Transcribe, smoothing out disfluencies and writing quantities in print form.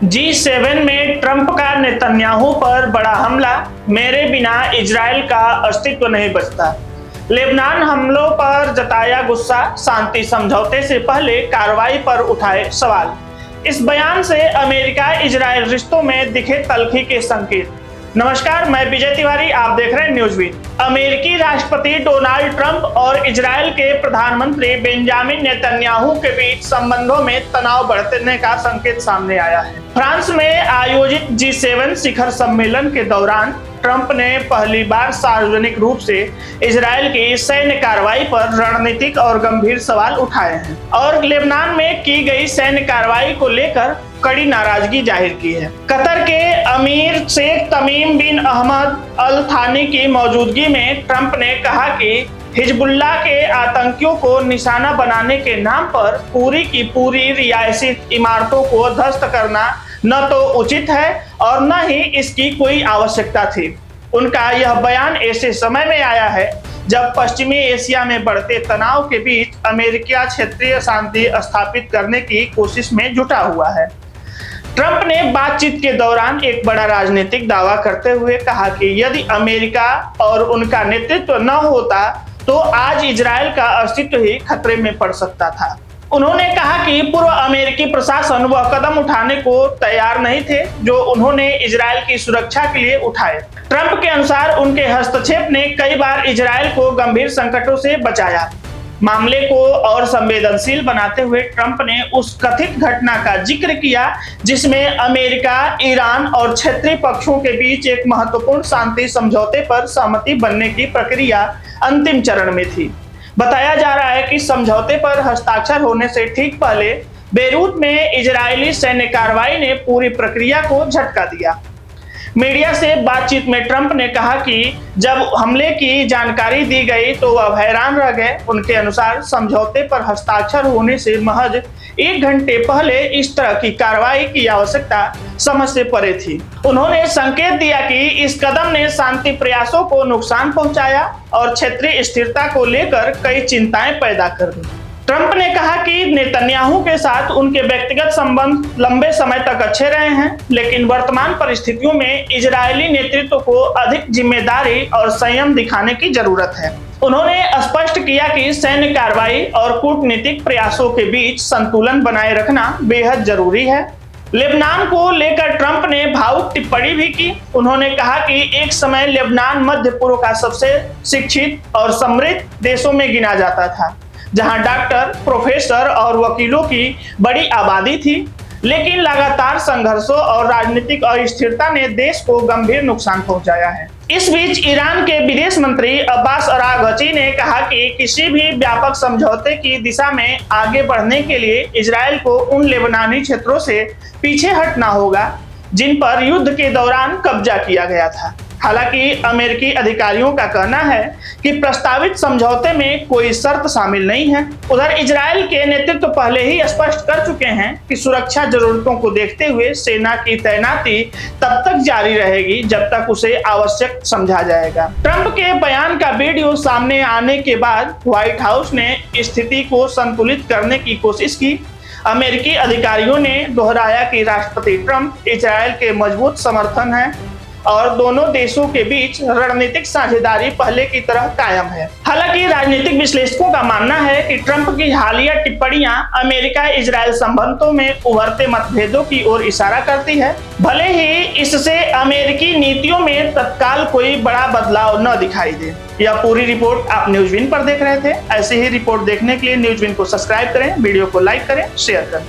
G7 में Trump का Netanyahu पर बड़ा हमला, मेरे बिना इजराइल का अस्तित्व नहीं बचता। लेबनान हमलों पर जताया गुस्सा, शांति समझौते से पहले कार्रवाई पर उठाए सवाल। इस बयान से अमेरिका इजराइल रिश्तों में दिखे तल्खी के संकेत। नमस्कार, मैं विजय तिवारी, आप देख रहे हैं न्यूज़बीट। अमेरिकी राष्ट्रपति डोनाल्ड ट्रंप और इजराइल के प्रधानमंत्री बेंजामिन नेतन्याहू के बीच संबंधों में तनाव बढ़ने का संकेत सामने आया है। फ्रांस में आयोजित G7 शिखर सम्मेलन के दौरान ट्रंप ने पहली बार सार्वजनिक रूप से इजराइल की सैन्य कार्रवाई पर रणनीतिक और गंभीर सवाल उठाए हैं और लेबनान में की गई सैन्य कार्रवाई को लेकर कड़ी नाराजगी जाहिर की है। कतर के अमीर शेख तमीम बिन अहमद अल थानी की मौजूदगी में ट्रंप ने कहा कि हिजबुल्लाह के आतंकियों को निशाना बनाने के नाम पर पूरी की पूरी रिहायशी इमारतों को ध्वस्त करना न तो उचित है और न ही इसकी कोई आवश्यकता थी। उनका यह बयान ऐसे समय में आया है जब पश्चिमी एशिया में बढ़ते तनाव के बीच अमेरिका क्षेत्रीय शांति स्थापित करने की कोशिश में जुटा हुआ है। ट्रंप ने बातचीत के दौरान एक बड़ा राजनीतिक दावा करते हुए कहा कि यदि अमेरिका और उनका नेतृत्व न होता तो आज इजराइल का अस्तित्व ही खतरे में पड़ सकता था। उन्होंने कहा कि पूर्व अमेरिकी प्रशासन वह कदम उठाने को तैयार नहीं थे जो उन्होंने इजराइल की सुरक्षा के लिए उठाए। ट्रंप के अनुसार उनके हस्तक्षेप ने कई बार इजराइल को गंभीर संकटों से बचाया। मामले को और संवेदनशील बनाते हुए ट्रंप ने उस कथित घटना का जिक्र किया जिसमें अमेरिका, ईरान और क्षेत्रीय पक्षों के बीच एक महत्वपूर्ण शांति समझौते पर सहमति बनने की प्रक्रिया अंतिम चरण में थी। बताया जा रहा है कि समझौते पर हस्ताक्षर होने से ठीक पहले बेरूत में इजरायली सैन्य कार्रवाई ने पूरी प्रक्रिया को झटका दिया। मीडिया से बातचीत में ट्रंप ने कहा कि जब हमले की जानकारी दी गई तो वह हैरान रह गए। उनके अनुसार समझौते पर हस्ताक्षर होने से महज 1 घंटे पहले इस तरह की कार्रवाई की आवश्यकता समझ से परे थी। उन्होंने संकेत दिया कि इस कदम ने शांति प्रयासों को नुकसान पहुंचाया और क्षेत्रीय स्थिरता को लेकर कई चिंताएं पैदा कर दी। ट्रंप ने कहा कि नेतन्याहू के साथ उनके व्यक्तिगत संबंध लंबे समय तक अच्छे रहे हैं, लेकिन वर्तमान परिस्थितियों में इजरायली नेतृत्व को अधिक जिम्मेदारी और संयम दिखाने की जरूरत है। उन्होंने स्पष्ट किया कि सैन्य कार्रवाई और कूटनीतिक प्रयासों के बीच संतुलन बनाए रखना बेहद जरूरी है। लेबनान को लेकर ट्रंप ने भावुक टिप्पणी भी की। उन्होंने कहा कि एक समय लेबनान मध्य पूर्व का सबसे शिक्षित और समृद्ध देशों में गिना जाता था, जहां डॉक्टर, प्रोफेसर और वकीलों की बड़ी आबादी थी, लेकिन लगातार संघर्षों और राजनीतिक अस्थिरता ने देश को गंभीर नुकसान पहुंचाया है। इस बीच ईरान के विदेश मंत्री अब्बास अरागची ने कहा कि किसी भी व्यापक समझौते की दिशा में आगे बढ़ने के लिए इजराइल को उन लेबनानी क्षेत्रों से पीछे हटना होगा जिन पर युद्ध के दौरान कब्जा किया गया था। हालांकि अमेरिकी अधिकारियों का कहना है कि प्रस्तावित समझौते में कोई शर्त शामिल नहीं है। उधर इजराइल के नेतृत्व पहले ही स्पष्ट कर चुके हैं कि सुरक्षा जरूरतों को देखते हुए सेना की तैनाती तब तक जारी रहेगी जब तक उसे आवश्यक समझा जाएगा। ट्रंप के बयान का वीडियो सामने आने के बाद व्हाइट हाउस ने स्थिति को संतुलित करने की कोशिश की। अमेरिकी अधिकारियों ने दोहराया कि राष्ट्रपति ट्रंप इजराइल के मजबूत समर्थन है और दोनों देशों के बीच रणनीतिक साझेदारी पहले की तरह कायम है। हालांकि राजनीतिक विश्लेषकों का मानना है कि ट्रंप की हालिया टिप्पणियां अमेरिका इजराइल संबंधों में उभरते मतभेदों की ओर इशारा करती है। भले ही इससे अमेरिकी नीतियों में तत्काल कोई बड़ा बदलाव न दिखाई दे। यह पूरी रिपोर्ट आप न्यूज़बीट पर देख रहे थे। ऐसे ही रिपोर्ट देखने के लिए न्यूज़बीट को सब्सक्राइब करें, वीडियो को लाइक करें, शेयर करें।